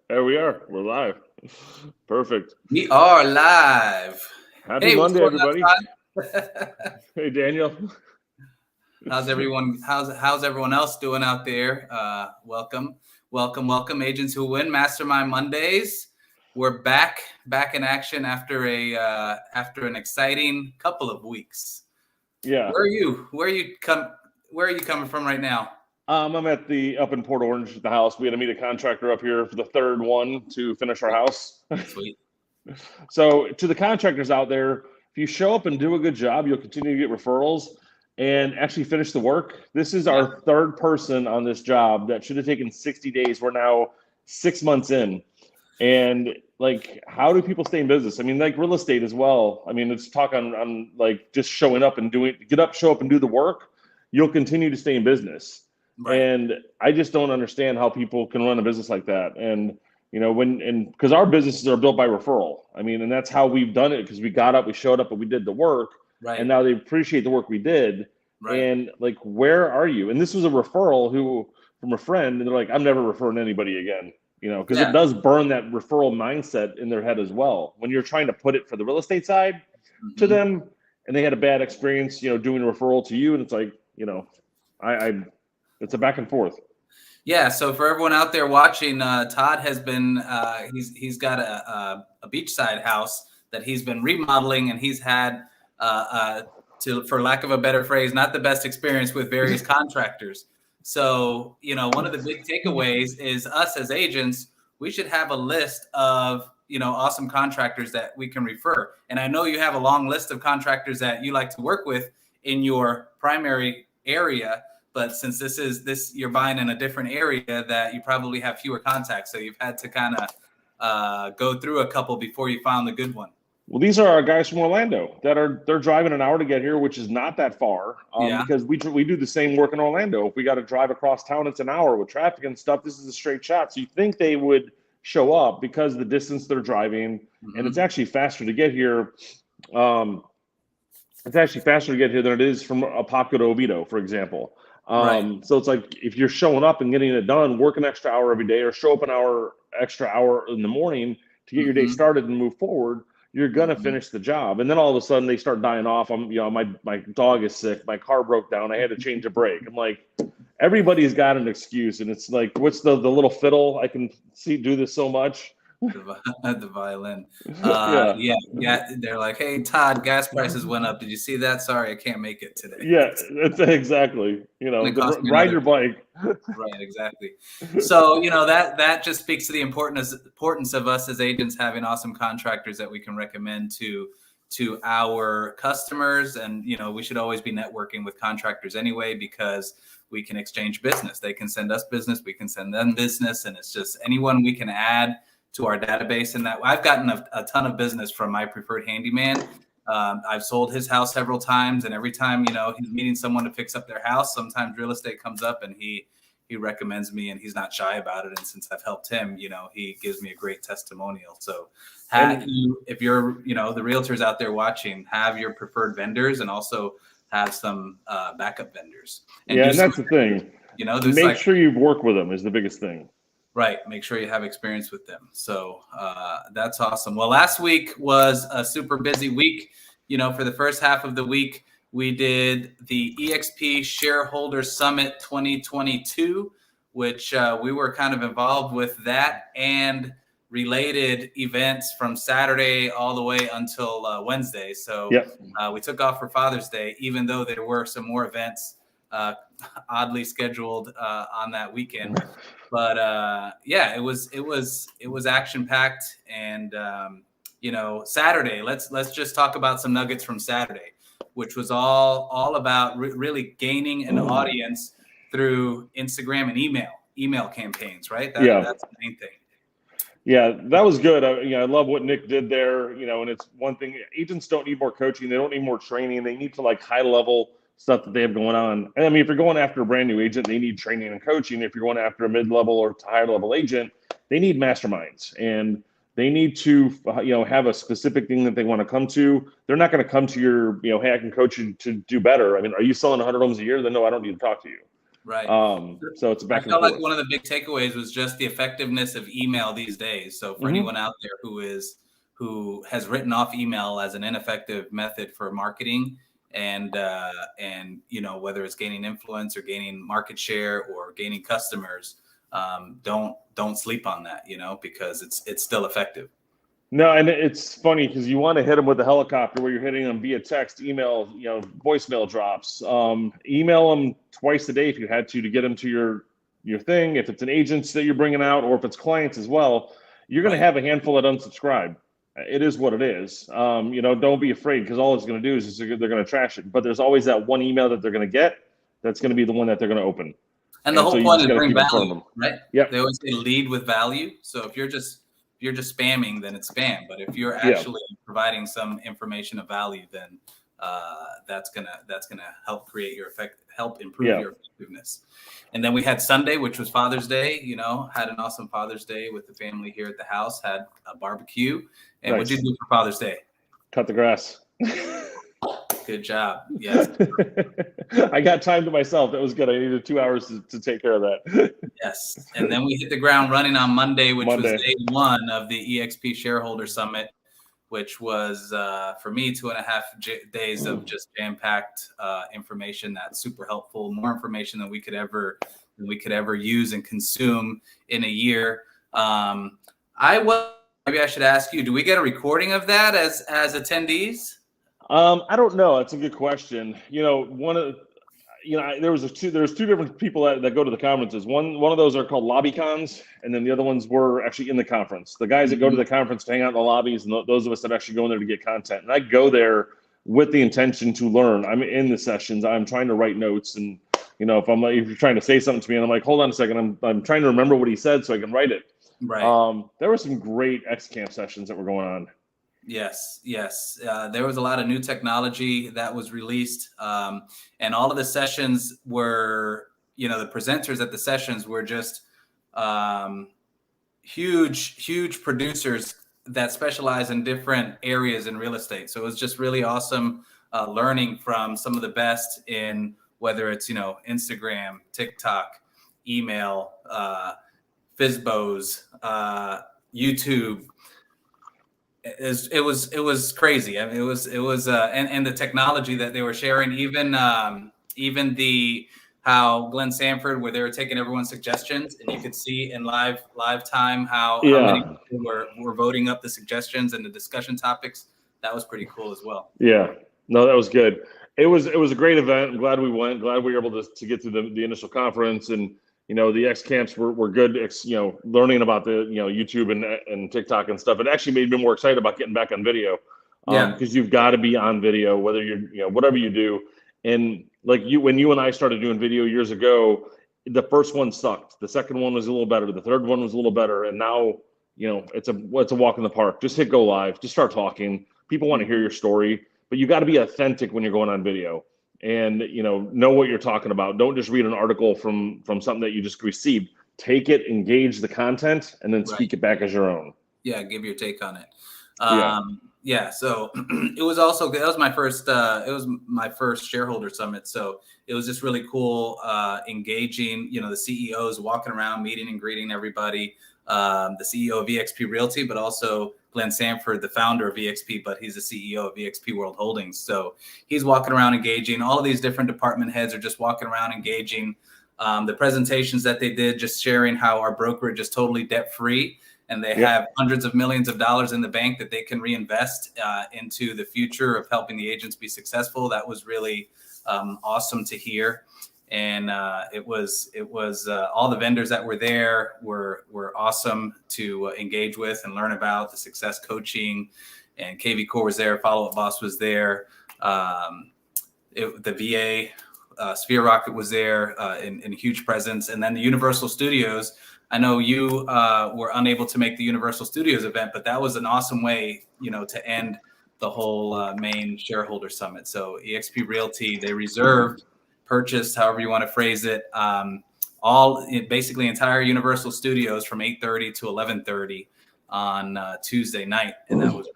There we are. We're live. Perfect. We are live. Happy Hey, what's Monday, going everybody. on, Todd? Hey, Daniel. How's everyone? How's everyone else doing out there? Welcome, agents who win Mastermind Mondays. We're back in action after an exciting couple of weeks. Yeah. Where are you? Where are you coming from right now? I'm up in Port Orange at the house. We had to meet a contractor up here for the third one to finish our house. Sweet. So, to the contractors out there, if you show up and do a good job, you'll continue to get referrals and actually finish the work. This is Yeah. our third person on this job that should have taken 60 days. We're now 6 months in. And like, how do people stay in business? I mean, like real estate as well. I mean, let's talk on like just showing up and show up and do the work. You'll continue to stay in business. Right. And I just don't understand how people can run a business like that. And because our businesses are built by referral. I mean, and that's how we've done it because we got up, we showed up, and we did the work. Right. And now they appreciate the work we did. Right. And like, where are you? And this was a referral from a friend, and they're like, I'm never referring anybody again. Because it does burn that referral mindset in their head as well. When you're trying to put it for the real estate side to them, and they had a bad experience, doing a referral to you, and it's like, it's a back and forth. Yeah. So for everyone out there watching, Todd has been he's got a beachside house that he's been remodeling, and he's had for lack of a better phrase, not the best experience with various contractors. So, one of the big takeaways is us as agents, we should have a list of, awesome contractors that we can refer. And I know you have a long list of contractors that you like to work with in your primary area. But since you're buying in a different area that you probably have fewer contacts. So you've had to kind of go through a couple before you found the good one. Well, these are our guys from Orlando they're driving an hour to get here, which is not that far. Because we do the same work in Orlando. If we got to drive across town, it's an hour with traffic and stuff. This is a straight shot. So you think they would show up because of the distance they're driving, and it's actually faster to get here. It's actually faster to get here than it is from Apopka to Oviedo, for example. Right. So it's like if you're showing up and getting it done, work an extra hour every day, or show up extra hour in the morning to get your day started and move forward, you're gonna finish the job. And then all of a sudden they start dying off. My dog is sick, my car broke down, I had to change a brake. I'm like, everybody's got an excuse, and it's like, what's the little fiddle? I can do this so much. The violin. Yeah. They're like, hey, Todd, gas prices went up. Did you see that? Sorry, I can't make it today. Yeah, it's exactly. Ride your bike. Right, exactly. So, that just speaks to the importance of us as agents having awesome contractors that we can recommend to our customers. And, we should always be networking with contractors anyway, because we can exchange business. They can send us business, we can send them business, and it's just anyone we can add to our database. And that I've gotten a ton of business from my preferred handyman. I've sold his house several times, and every time, he's meeting someone to fix up their house, sometimes real estate comes up and he recommends me, and he's not shy about it. And since I've helped him, he gives me a great testimonial. So if you're, the realtors out there watching, have your preferred vendors and also have some backup vendors. And that's the thing. Make sure you work with them is the biggest thing. Right. Make sure you have experience with them. So that's awesome. Well, last week was a super busy week. For the first half of the week, we did the EXP Shareholder Summit 2022, which we were kind of involved with that and related events from Saturday all the way until Wednesday. So we took off for Father's Day, even though there were some more events oddly scheduled on that weekend. But it was action packed. And Saturday, let's just talk about some nuggets from Saturday, which was all about really gaining an audience through Instagram and email campaigns, right? That's the main thing. Yeah, that was good. I love what Nick did there. And it's one thing, agents don't need more coaching, they don't need more training, they need to like high level stuff that they have going on. And I mean, if you're going after a brand new agent, they need training and coaching. If you're going after a mid-level or higher level agent, they need masterminds, and they need to, have a specific thing that they want to come to. They're not going to come to your, hey, I can coach you to do better. I mean, are you selling 100 homes a year? Then no, I don't need to talk to you. Right. So it's back I and felt forth. like one of the big takeaways was just the effectiveness of email these days. So for anyone out there who has written off email as an ineffective method for marketing, and whether it's gaining influence or gaining market share or gaining customers, don't sleep on that, because it's still effective. No, and it's funny because you want to hit them with a helicopter where you're hitting them via text, email, voicemail drops. Email them twice a day if you had to get them to your thing. If it's an agent that you're bringing out, or if it's clients as well, you're going to have a handful that unsubscribe. It is what it is. Don't be afraid, because all it's going to do is they're going to trash it. But there's always that one email that they're going to get that's going to be the one that they're going to open. And the whole point is bring keep value, right? Yep. They always say lead with value. So if you're just spamming, then it's spam. But if you're actually providing some information of value, then that's gonna help help improve your effectiveness. And then we had Sunday, which was Father's Day. Had an awesome Father's Day with the family here at the house. Had a barbecue. And Nice. What'd you do for Father's Day? Cut the grass. Good job. Yes. I got time to myself. That was good. I needed 2 hours to take care of that. Yes. And then we hit the ground running on Monday, which was day one of the EXP Shareholder Summit, which was, for me, 2.5 days of just jam-packed information that's super helpful, more information than we could ever use and consume in a year. Maybe I should ask you, do we get a recording of that as attendees? I don't know. That's a good question. There's two different people that go to the conferences. One of those are called lobby cons, and then the other ones were actually in the conference. The guys that go to the conference to hang out in the lobbies, and those of us that actually go in there to get content. And I go there with the intention to learn. I'm in the sessions. I'm trying to write notes, and if you're trying to say something to me, and I'm like, hold on a second, I'm trying to remember what he said so I can write it. Right. There were some great XCamp sessions that were going on. Yes. There was a lot of new technology that was released. And all of the sessions were, the presenters at the sessions were just huge producers that specialize in different areas in real estate. So it was just really awesome learning from some of the best in whether it's, Instagram, TikTok, email, FISBOs, YouTube. It was crazy. I mean, it was and the technology that they were sharing, even how Glenn Sanford, where they were taking everyone's suggestions, and you could see in live time how many people were voting up the suggestions and the discussion topics. That was pretty cool as well. Yeah, no, that was good. It was a great event. I'm glad we went. Glad we were able to get through the initial conference, and the X camps were good. Learning about the YouTube and TikTok and stuff. It actually made me more excited about getting back on video. Because you've got to be on video, whether you're whatever you do. And like when you and I started doing video years ago, the first one sucked. The second one was a little better. The third one was a little better. And now it's a walk in the park. Just hit go live. Just start talking. People want to hear your story, but you got to be authentic when you're going on video. And know what you're talking about. Don't just read an article from something that you just received. Take it, engage the content, and then speak it back as your own. Yeah, give your take on it. So that was my first shareholder summit. So it was just really cool engaging, the CEOs walking around, meeting and greeting everybody. The CEO of EXP Realty, but also Glenn Sanford, the founder of EXP, but he's the CEO of EXP World Holdings. So he's walking around engaging. All of these different department heads are just walking around engaging. The presentations that they did, just sharing how our brokerage is totally debt free, and they have hundreds of millions of dollars in the bank that they can reinvest into the future of helping the agents be successful. That was really awesome to hear. And it was all the vendors that were there were awesome to engage with and learn about. The Success Coaching and KV Core was there. Follow Up Boss was there. The VA Sphere Rocket was there in huge presence. And then the Universal Studios. I know you were unable to make the Universal Studios event, but that was an awesome way, to end the whole main shareholder summit. So EXP Realty, they purchased, however you want to phrase it, basically entire Universal Studios from 8:30 to 11:30 on Tuesday night, and that was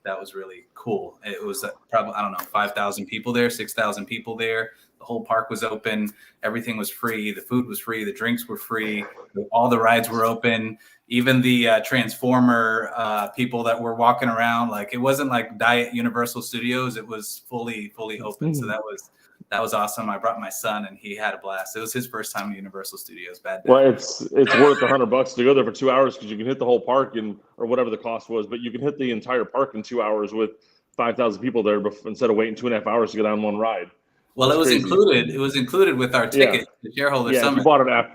that was really cool. It was probably, I don't know, 5,000 people there, 6,000 people there. The whole park was open. Everything was free. The food was free. The drinks were free. All the rides were open. Even the Transformer people that were walking around, like it wasn't like Diet Universal Studios. It was fully open. So that was awesome. I brought my son and he had a blast. It was his first time at Universal Studios. Well, it's worth $100 to go there for 2 hours because you can hit the whole park or whatever the cost was, but you can hit the entire park in 2 hours with 5,000 people there instead of waiting 2.5 hours to get on one ride. Well, it was crazy. Included. It was included with our ticket, the shareholder summit.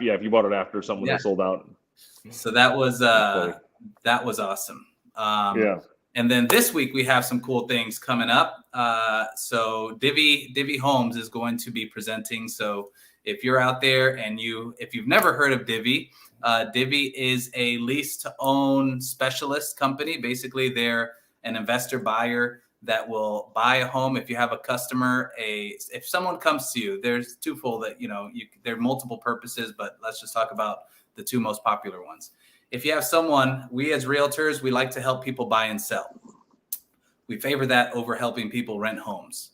If you bought it after something they sold out. So that was awesome. And then this week we have some cool things coming up. So Divvy Homes is going to be presenting. So if you're out there and if you've never heard of Divvy, Divvy is a lease to own specialist company. Basically, they're an investor buyer that will buy a home. If you have a customer, if someone comes to you, there's twofold that, there are multiple purposes, but let's just talk about the two most popular ones. If you have someone, we as realtors, we like to help people buy and sell. We favor that over helping people rent homes.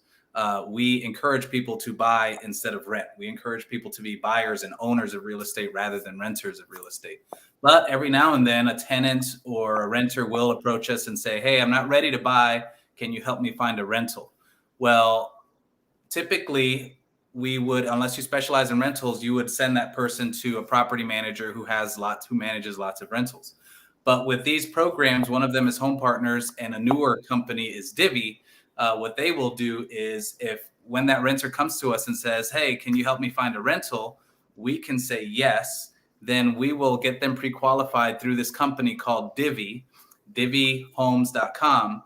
We encourage people to buy instead of rent. We encourage people to be buyers and owners of real estate rather than renters of real estate. But every now and then a tenant or a renter will approach us and say, hey, I'm not ready to buy. Can you help me find a rental? Well, typically we would, unless you specialize in rentals, you would send that person to a property manager who manages lots of rentals. But with these programs, one of them is Home Partners and a newer company is Divvy. What they will do is when that renter comes to us and says, hey, can you help me find a rental? We can say yes. Then we will get them pre-qualified through this company called Divvy, divvyhomes.com.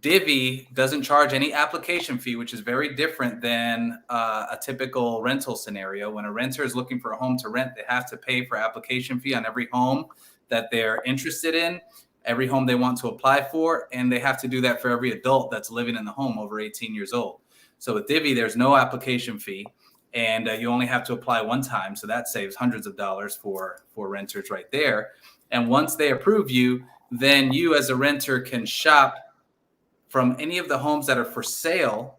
Divvy doesn't charge any application fee, which is very different than a typical rental scenario. When a renter is looking for a home to rent, they have to pay for application fee on every home that they're interested in, every home they want to apply for, and they have to do that for every adult that's living in the home over 18 years old. So with Divvy, there's no application fee, and you only have to apply one time. So that saves hundreds of dollars for renters right there. And once they approve you, then you as a renter can shop from any of the homes that are for sale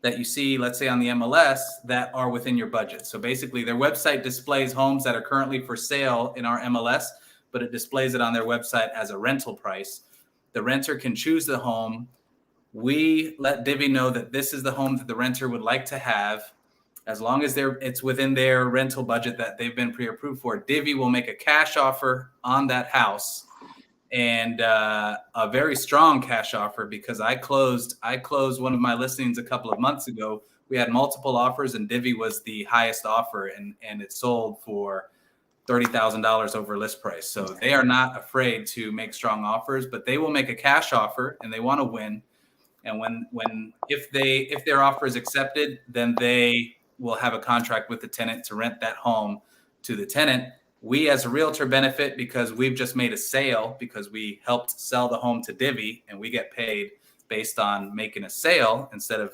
that you see, let's say on the MLS, that are within your budget. So basically their website displays homes that are currently for sale in our MLS, but it displays it on their website as a rental price. The renter can choose the home. We let Divvy know that this is the home that the renter would like to have. As long as it's within their rental budget that they've been pre-approved for, Divvy will make a cash offer on that house. And a very strong cash offer, because I closed one of my listings a couple of months ago. We had multiple offers and Divvy was the highest offer, and it sold for $30,000 over list price. So they are not afraid to make strong offers, but they will make a cash offer and they want to win. And if their offer is accepted, then they will have a contract with the tenant to rent that home to the tenant. We as a realtor benefit because we've just made a sale, because we helped sell the home to Divvy and we get paid based on making a sale instead of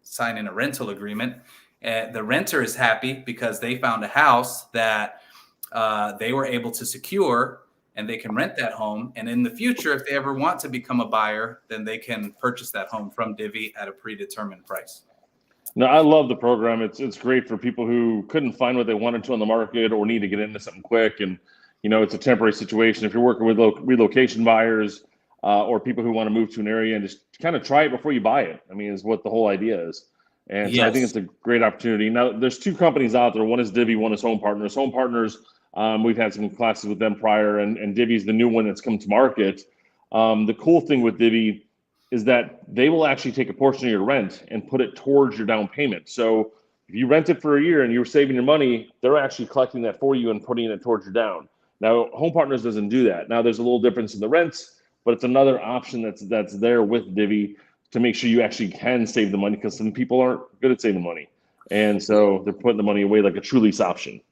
signing a rental agreement. The renter is happy because they found a house that they were able to secure and they can rent that home. And in the future, if they ever want to become a buyer, then they can purchase that home from Divvy at a predetermined price. No, I love the program. It's great for people who couldn't find what they wanted to on the market or need to get into something quick. And, it's a temporary situation. If you're working with relocation buyers or people who want to move to an area and just kind of try it before you buy it, is what the whole idea is. And so I think it's a great opportunity. Now, there's two companies out there. One is Divvy, one is Home Partners. Home Partners, we've had some classes with them prior, and Divvy's the new one that's come to market. The cool thing with Divvy is that they will actually take a portion of your rent and put it towards your down payment. So if you rent it for a year and you're saving your money, they're actually collecting that for you and putting it towards your down. Now, Home Partners doesn't do that. Now, there's a little difference in the rents, but it's another option that's there with Divvy to make sure you actually can save the money, because some people aren't good at saving money. And so they're putting the money away like a true lease option.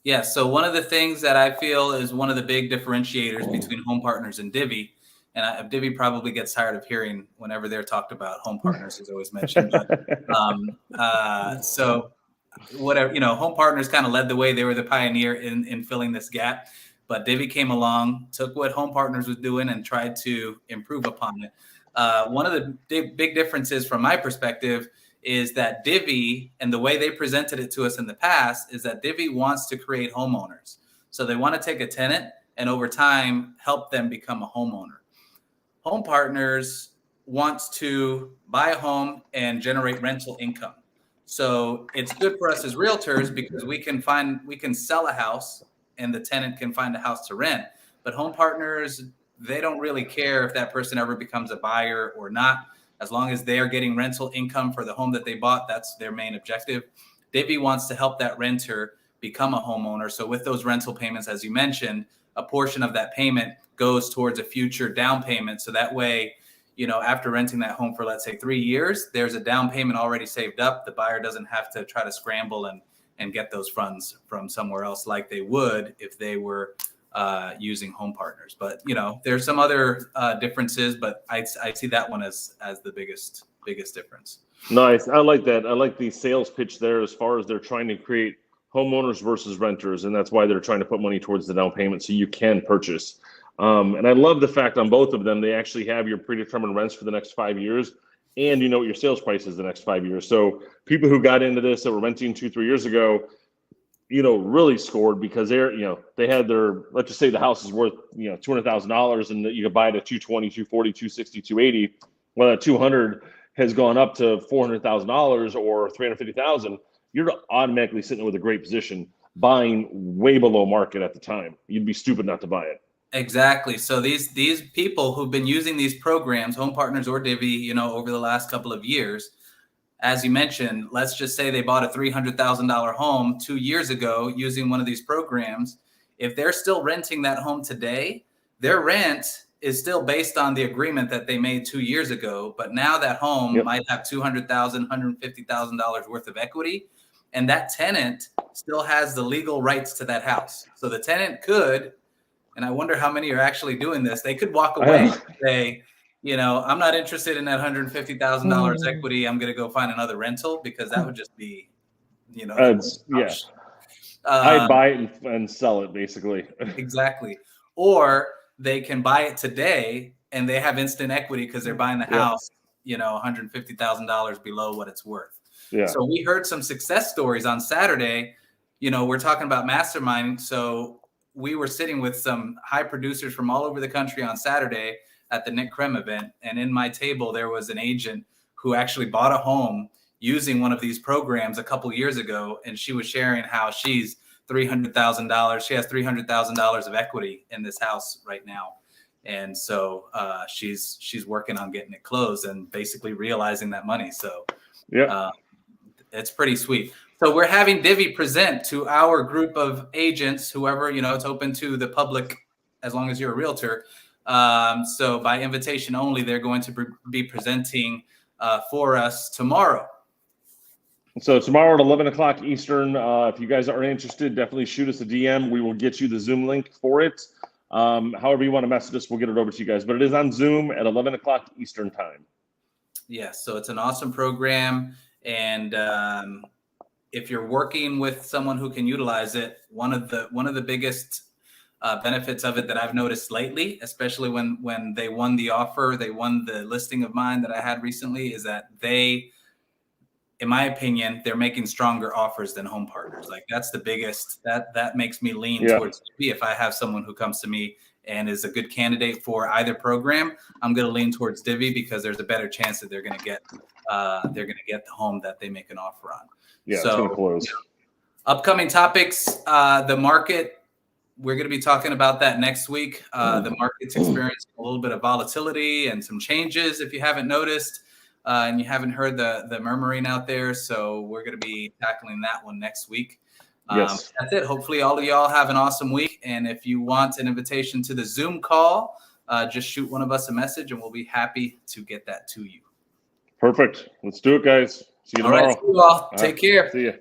Yeah, so one of the things that I feel is one of the big differentiators between Home Partners and Divvy, and Divvy probably gets tired of hearing whenever they're talked about, Home Partners is always mentioned. But, so whatever, Home Partners kind of led the way. They were the pioneer in filling this gap. but Divvy came along, took what Home Partners was doing and tried to improve upon it. One of the big differences from my perspective is that Divvy, and the way they presented it to us in the past, is that Divvy wants to create homeowners. So they want to take a tenant and over time help them become a homeowner. Home Partners wants to buy a home and generate rental income. So it's good for us as realtors because we can sell a house and the tenant can find a house to rent. But Home Partners, they don't really care if that person ever becomes a buyer or not. As long as they are getting rental income for the home that they bought, that's their main objective. Divvy wants to help that renter become a homeowner. So with those rental payments, as you mentioned, a portion of that payment goes towards a future down payment. So that way, after renting that home for, let's say, 3 years, there's a down payment already saved up. The buyer doesn't have to try to scramble and get those funds from somewhere else like they would if they were using Home Partners. But, there's some other differences, but I see that one as the biggest difference. Nice. I like that. I like the sales pitch there as far as they're trying to create homeowners versus renters, and that's why they're trying to put money towards the down payment so you can purchase. And I love the fact on both of them, they actually have your predetermined rents for the next 5 years, and you know what your sales price is the next 5 years. So people who got into this that were renting 2-3 years ago, really scored because they had their, let's just say the house is worth, $200,000 and you could buy it at 220, 240, 260, 280. Well, that 200 has gone up to $400,000 or $350,000. You're automatically sitting with a great position buying way below market at the time. You'd be stupid not to buy it. Exactly. So these people who've been using these programs, Home Partners or Divvy, over the last couple of years, as you mentioned, let's just say they bought a $300,000 home 2 years ago using one of these programs. If they're still renting that home today, their rent is still based on the agreement that they made 2 years ago. But now that home might have $200,000, $150,000 worth of equity. And that tenant still has the legal rights to that house. So the tenant could, and I wonder how many are actually doing this, they could walk away and say, I'm not interested in that $150,000 equity. I'm going to go find another rental because that would just be, I'd buy it and sell it basically. Exactly. Or they can buy it today and they have instant equity because they're buying the house, $150,000 below what it's worth. Yeah. So we heard some success stories on Saturday. We're talking about Mastermind. So we were sitting with some high producers from all over the country on Saturday at the Nick Krem event. And in my table, there was an agent who actually bought a home using one of these programs a couple years ago. And she was sharing how she's $300,000. She has $300,000 of equity in this house right now. And so she's working on getting it closed and basically realizing that money. So it's pretty sweet. So we're having Divvy present to our group of agents, whoever, it's open to the public as long as you're a realtor. So by invitation only, they're going to be presenting for us tomorrow. So tomorrow at 11 o'clock Eastern, if you guys are interested, definitely shoot us a DM. We will get you the Zoom link for it. However you want to message us, we'll get it over to you guys. But it is on Zoom at 11 o'clock Eastern time. Yes, so it's an awesome program. And if you're working with someone who can utilize it, one of the biggest benefits of it that I've noticed lately, especially when they won the offer, they won the listing of mine that I had recently, is that they, in my opinion, they're making stronger offers than Home Partners. Like that's the biggest, that makes me lean towards Divvy. If I have someone who comes to me and is a good candidate for either program, I'm going to lean towards Divvy because there's a better chance that they're going to get the home that they make an offer on. Yeah, so, it's going to close. Upcoming topics, the market. We're going to be talking about that next week. The market's experiencing a little bit of volatility and some changes, if you haven't noticed, and you haven't heard the murmuring out there. So we're going to be tackling that one next week. Yes. That's it. Hopefully all of y'all have an awesome week. And if you want an invitation to the Zoom call, just shoot one of us a message and we'll be happy to get that to you. Perfect. Let's do it, guys. See you tomorrow. All right, see you all. Take care. See you.